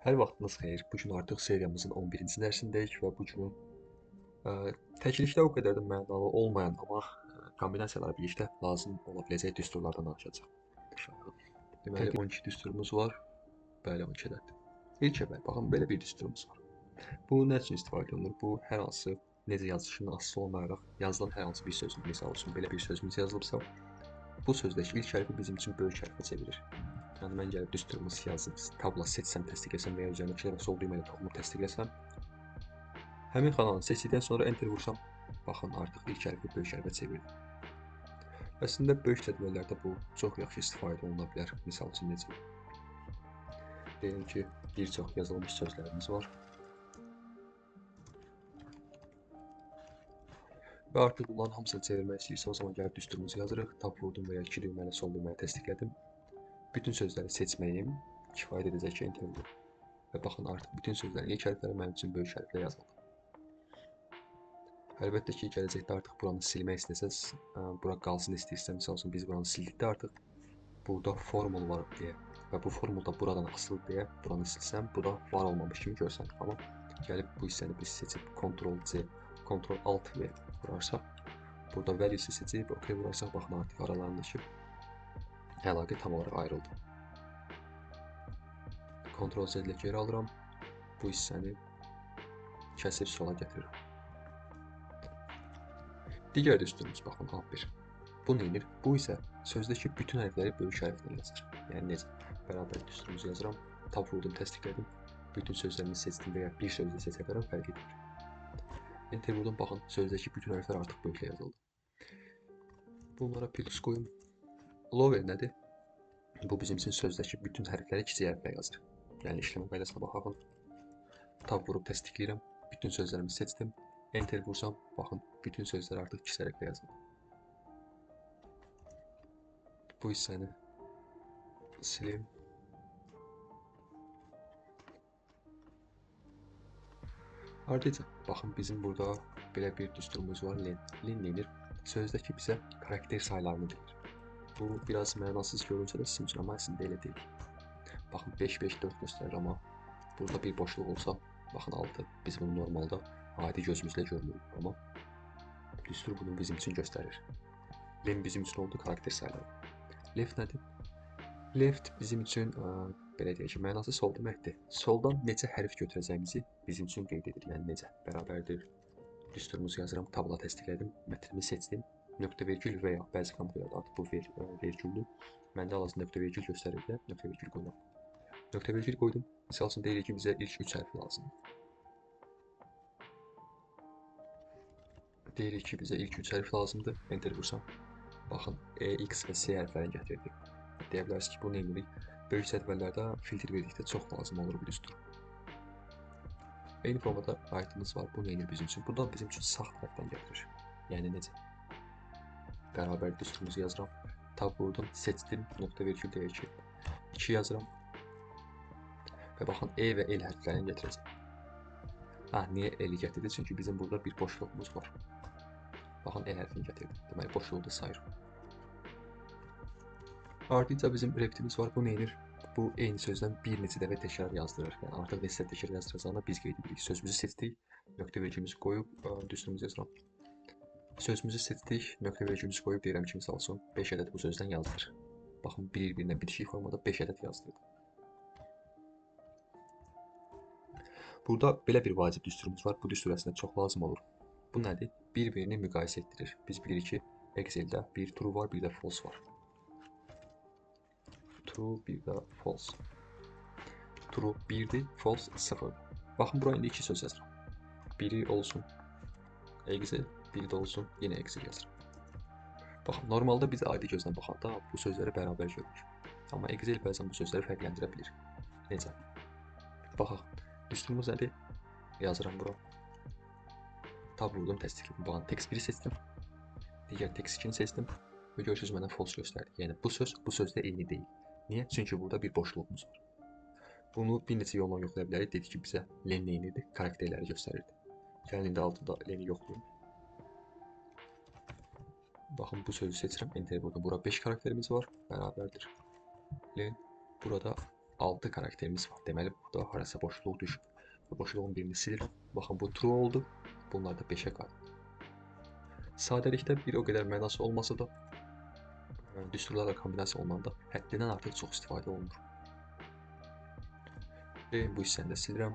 Hər vaxtınız xeyir. Bu gün artıq seriyamızın 11-ci dərsindəyik və bu gün təklikdə o qədər də mənalı olmayan, amma kombinasiyalar birlikdə lazım ola biləcək düsturlardan danışacağıq. Deməli, Peki 12 düsturumuz var. Bəli, 12 ədəddir. İlk əvvəl, baxın, belə bir düsturumuz var. Bu nə üçün istifadə olunur? Bu, hər hansı necə yazılışından asılı olmayaraq yazılan hər hansı bir sözün, misal üçün belə bir sözümüz yazılıbsa, bu sözdəki ilk hərfi bizim üçün böyük hərfə çevirir. Yəni mən gəlib düsturumuz yazıb, tabla seçsəm, təsdiqləsəm və ya üzərindəki dəfə sol düyməyə toxunub təsdiqləsəm, həmin xananı seçdikdən sonra enter vursam, baxın, artıq ilk hərfi böyük hərfə çevirdim. Əslində, böyük cədvəllərdə bu çox yaxşı istifadə oluna bilər. Misal üçün necə? Deyim ki, bir çox yazılmış sözlərimiz var. Və artıq bunların hamısını çevirmək istəyirsə, o zaman gəlib düsturumuzu yazırıq. Tab vurdum və ya 2 düyməli sol düyməyə təsdiqlədim. Bütün sözləri seçməyim kifayət edəcək ki, enter vurum. Və baxın, artıq bütün sözlərin ilk hərfləri mənim üçün böyük hərflə yazıldı. Əlbəttə ki, gələcəkdə artıq buranı silmək istəsəz, bura qalsın istəyirsən, misal üçün biz buranı sildikdə artıq burada formul var deyə və bu formul da buradan asılı deyə buranı silsəm, bu da var olmamış kimi görsənir. Amma gəlib bu hissəni biz seçib Ctrl-C, Ctrl-Alt-V vurarsaq, burada values-i seçib OK vurarsaq, baxın, artıq aralarındakı əlaqə tam olaraq ayrıldı. Ctrl-Z ilə geri alıram, bu hissəni kəsib sola gətirirəm. Digər düsturumuz, baxın, A1. Bu neyinir? Bu isə sözdəki bütün hərfləri böyük hərflə yazır. Yəni necə? Bərabər düsturumuzu yazıram, tab vurdum, təsdiqlədim. Bütün sözlərimi seçdim və ya bir sözlə seçə bilərəm, fərq etmir. Enter vurdum, baxın, sözdəki bütün hərflər artıq böyüklə yazıldı. Bunlara plus qoyum. Lower nədir? Bu bizim üçün sözdəki bütün hərfləri kiçik hərflə yazır. Yəni işləmə qaydasına baxaq. Tab vurub təsdiqləyirəm, bütün sözlərimi seçdim. Enter vursam, baxın, bütün sözlər artıq kiçik hərflə yazıldı. Bu hissəni silim. Ardınca, baxın, bizim burada belə bir düsturumuz var, len. Len neyinir? Sözdəki bizə karakter saylarını verir. Bu biraz mənasız görünsə də sizin üçün, amma əslində elə deyil. Baxın, 5, 5, 4 göstərir, amma burada bir boşluq olsa, baxın, 6. Biz bunu normalda adi gözümüzlə görmürük, amma düstur bunu bizim üçün göstərir. Len bizim üçün oldu karakter sayları. Left nədir? Left bizim üçün, belə deyək ki, mənası sol deməkdir. Soldan neçə hərf götürəcəyimizi bizim üçün qeyd edir. Yəni necə? Bərabərdir. Düsturumuzu yazıram, tabla təsdiqlədim, metrimi seçdim. Nöqtə vergül və ya bəzi kompüterlərdə artıq bu vergüldür. Məndə hal-hazırda nöqtə vergül göstərir deyə nöqtə vergül qoyuram. Nöqtə vergül qoydum. Misal üçün deyirik ki, bizə ilk 3 hərfi lazımdır. Deyirik ki, bizə ilk 3 hərf lazımdır. Enter vursam. Baxın, E, X və C hərflərini gətirdik. Deyə bilərsiniz ki, bu neyimirik? Böyük cədvəllərdə filtr verdikdə çox lazım olur bu düstur. Eyni formada right'ımız var. Bu neyinir bizim üçün? Bu da bizim üçün sağ tərəfdən gətirir. Yəni necə? Bərabər düsturumuzu yazıram. Tab vurdum, seçdim. Nöqtə vergül deyək ki, 2 yazıram. Və baxın, E və L hərflərini gətirəcəm. Niyə L-i gətirdi? Çünki bizim burada bir boşluğumuz var. Baxın, E hərfini gətirdim. Deməli, boşluğu da sayırım. Ardınca bizim reptimiz var. Bu neyinir? Bu eyni sözdən bir neçə dəfə təkrar yazdırır. Yəni artıq neçə təkrar yazdıracağına biz qeyd edirik. Sözümüzü seçdik, nöqtə vergülümüzü qoyub düsturumuzu yazıram. Sözümüzü seçdik, nöqtə vergülümüzü qoyub deyirəm ki, misal üçün 5 ədəd bu sözdən yazdır. Baxın, bir-birinə bitişik formada 5 ədəd yazdırdı. Burada belə bir vacib düsturumuz var. Bu düstur əslində çox lazım olur. Bu nədir? Bir-birini müqayisə etdirir. Biz bilirik ki, Excel-də bir true var, bir də false var. True, bir də false. True 1'dir, false 0'dır. Baxın, buraya indi 2 söz yazıram. Biri olsun Excel, biri də olsun yenə Excel yazıram. Baxın, normalda biz adi gözlə baxanda bu sözləri bərabər görürük. Amma Excel bəzən bu sözləri fərqləndirə bilir. Necə? Baxaq, düsturumuz nədir? Yazıram bura. Tab vurdum, təsdiqlədim. Baxın, text 1'i seçdim. Digər text 2'ni seçdim. Və görürsünüz mənə false göstərdi. Yəni bu söz bu sözdə eyni deyil. Niyə? Çünki burada bir boşluğumuz var. Bunu bir neçə yolla yoxlaya bilərik. Dedi ki, bizə len neyinidir? Karakterləri göstərirdi. Gəlin indi altında leni yoxlayım. Baxın, bu sözü seçirəm, enter vurdum. Burada 5 karakterimiz var, bərabərdir. Len, burada 6 karakterimiz var. Deməli burada harasa boşluq düşüb. Bu boşluğun birini silir. Baxın bu true oldu. Bunlar da 5'e qaldı. Sadəlikdə bir o qədər mənası olmasa da düsturlarla kombinasiya olunanda həddindən artıq çox istifadə olunur. Bu hissəni də silirəm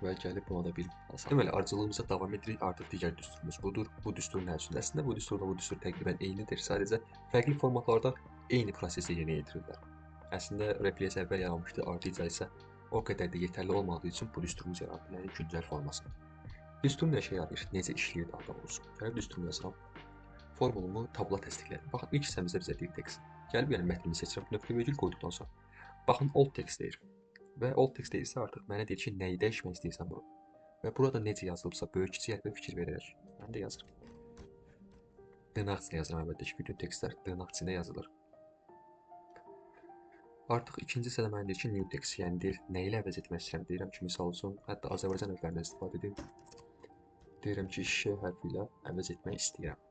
və gəlib buna da bir alsam. Deməli ardıcıllığımıza davam edirik. Artıq digər düsturumuz budur. Bu düsturun nə üçündür? Əslində bu düsturla bu düstur təqribən eynidir. Sadəcə fərqli formatlarda eyni prosesi yerinə yetirirlər. Əslində Replace əvvəl yaranmışdı, Artica isə o qədər də yetərli olmadığı üçün bu düsturumuz yarandı, yəni güncəl formasında. Düstur nə işə yarayır? Necə işləyir daha doğrusu? Gəlib düsturumu yazıram. Formulumu tabula təsdiqlədim. Baxın ilk hissəmizdə bizə deyir text. Gəlib yəni mətnimi seçirəm, nöqtə virgül qoyduqdan sonra. Baxın alt text deyir. Və alt text deyirsə artıq mənə deyir ki, nəyi dəyişmək istəyirsən bunu. Və burada necə yazılıbsa böyük kiçik hərflə fikir verərək mən də yazıram. Dırnaq içində yazıram əlbəttə ki, bütün tekstlər dırnaq içində yazılır. Artıq ikinci hissədə mənə deyir ki, new text, yəni deyir, nə ilə əvəz etmək istəyirəm. Deyirəm ki, misal üçün, hətta Azərbaycan hərflərindən istifadə edeyim. Deyirəm ki, ş hərfi ilə əvəz etmək istəyirəm.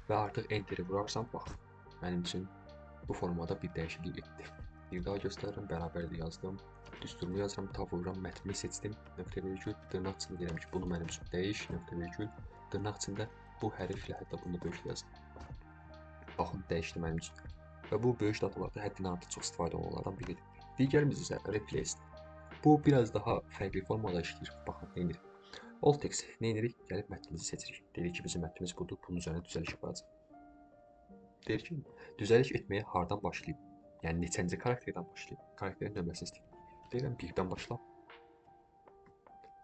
Və artıq enteri vurarsam, bax, mənim üçün bu formada bir dəyişiklik etdi. Bir daha göstərirəm, bərabərlik yazdım. Düsturumu yazıram, tab vururam, mətnimi seçdim. Nöqtə virgül, dırnaq içində deyirəm ki, bunu mənim üçün dəyiş, nöqtə virgül, dırnaq içində bu hərflə, hətta bunu da böyük yazdım. Baxın, dəyişdi mənim üçün. Və bu böyük datalarda həddindən artıq çox istifadə olunanlardan biridir. Digərimiz isə replace. Bu biraz daha fərqli formada işləyir. Baxın, nə edirik? Alt text nə edirik? Gəlib mətnimizi seçirik. Deyirik ki, bizim mətnimiz budur, bunun üzərində düzəliş yapacaq. Deyir ki, düzəliş etməyə hardan başlayıb? Yəni neçənci karakterdən başlayıb? Karakterin nömrəsini istəyir. Deyirəm, 1-dən başla.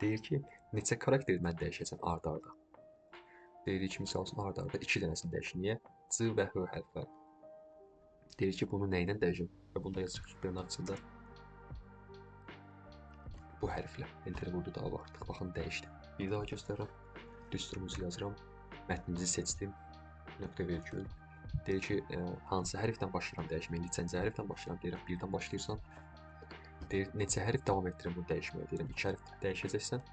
Deyir ki, neçə karakteri mən dəyişəcəm arda-arda. Deyirik ki, misal üçün arda-arda 2 dənəsini dəyişin. Niyə? C və H hərfləri. Deyir ki, bunu nə ilə dəyişim? Və bunda yazırıq ki, dırnaq içində bu hərflə. Enter vurdu daha vaxtıq. Baxın, dəyişdi. Bir daha göstərirəm. Düsturumuzu yazıram. Mətnimizi seçdim. Nöqtə virgül. Deyir ki, hansı hərfdən başlayıram dəyişməyə? Neçənci hərfdən başlayıram? Deyirəm, 1-dən başlayırsan. Deyir, neçə hərf davam etdirim bunu dəyişməyə? Deyirəm, 2 hərf dəyişəcəksən.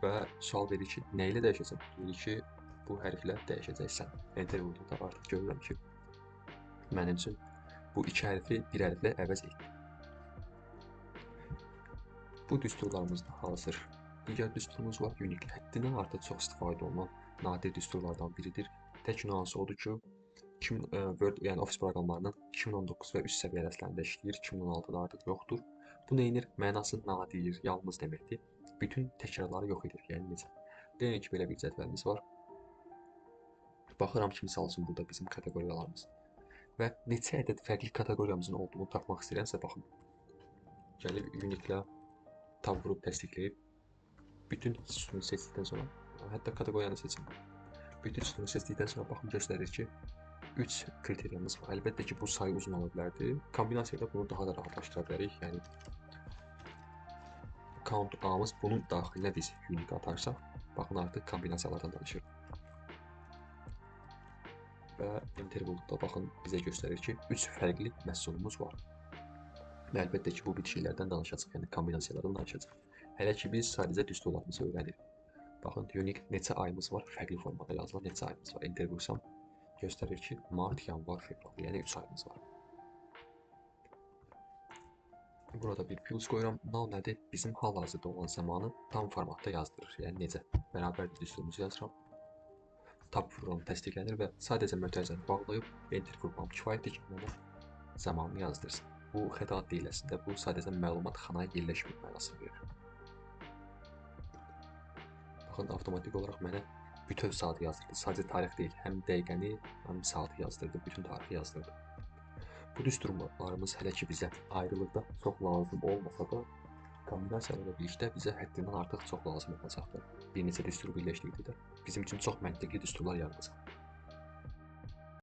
Və sual verir ki, nə ilə dəyişəcəm? Deyir ki, bu hərflə dəyişəcəksən. Enter vurdu da artıq görürəm ki, mənim üçün bu 2 hərfi bir hərflə əvəz etdi. Bu düsturlarımız da hazır. Digər düsturumuz var, Unix. Həddindən artıq çox istifadə olunan nadir düsturlardan biridir. Tək nüansı odur ki, Word, yəni Office proqramlarının 2019 və üst səviyyələrində işləyir, 2016-da artıq yoxdur. Bu neyinir? Mənası nadir, yalnız deməkdir. Bütün təkrarları yox edir, yəni necə? Deyək ki, belə bir cədvəlimiz var. Baxıram ki, misal üçün burada bizim kateqoriyalarımız və neçə ədəd fərqli kateqoriyamızın olduğunu tapmaq istəyirəmsə, baxın. Gəlib Unix-lə tab vurub təsdiqləyib, bütün sütunu seçdikdən sonra, hətta kateqoriyanı seçin. Bütün sütunu seçdikdən sonra baxın göstərir ki, 3 kriteriyamız var. Əlbəttə ki, bu sayı uzun ola bilərdi. Kombinasiyada bunu daha da rahatlaşdıra bilərik. Yəni, count A-mız bunun daxilinə biz Unix atarsaq, baxın artıq kombinasiyalardan danışır. Və enter vurduqda baxın bizə göstərir ki, 3 fərqli məhsulumuz var. Və əlbəttə ki, bu bitkilərdən danışacaq, yəni kombinasiyalardan danışacaq. Hələ ki, biz sadəcə düsturlarımızı öyrənirik. Baxın, Unix neçə ayımız var, fərqli formada yazılan neçə ayımız var. Enter vursam, göstərir ki, mart, yanvar, fevral, yəni 3 ayımız var. Burada bir plus qoyuram. Now nədir? Bizim hal-hazırda olan zamanı tam formatda yazdırır. Yəni necə? Bərabər düsturumuzu yazıram. Tab vururam, təsdiqlənir və sadəcə mötərizəni bağlayıb enter vurmam kifayətdir ki, mənə zamanını yazdırsın. Bu xəta deyil əslində, bu sadəcə məlumat xanaya yerləşmir mənasını verir. Baxın, avtomatik olaraq mənə bütöv saatı yazdırdı. Sadəcə tarix deyil, həm dəqiqəni, həm saatı yazdırdı, bütün tarixi yazdırdı. Bu düsturlarımız hələ ki bizə ayrılıqda çox lazım olmasa da, kombinasiyalarla birlikdə bizə həddindən artıq çox lazım olacaqdır. Bir neçə düsturu birləşdikdə də bizim üçün çox məntiqli düsturlar yaradacaq.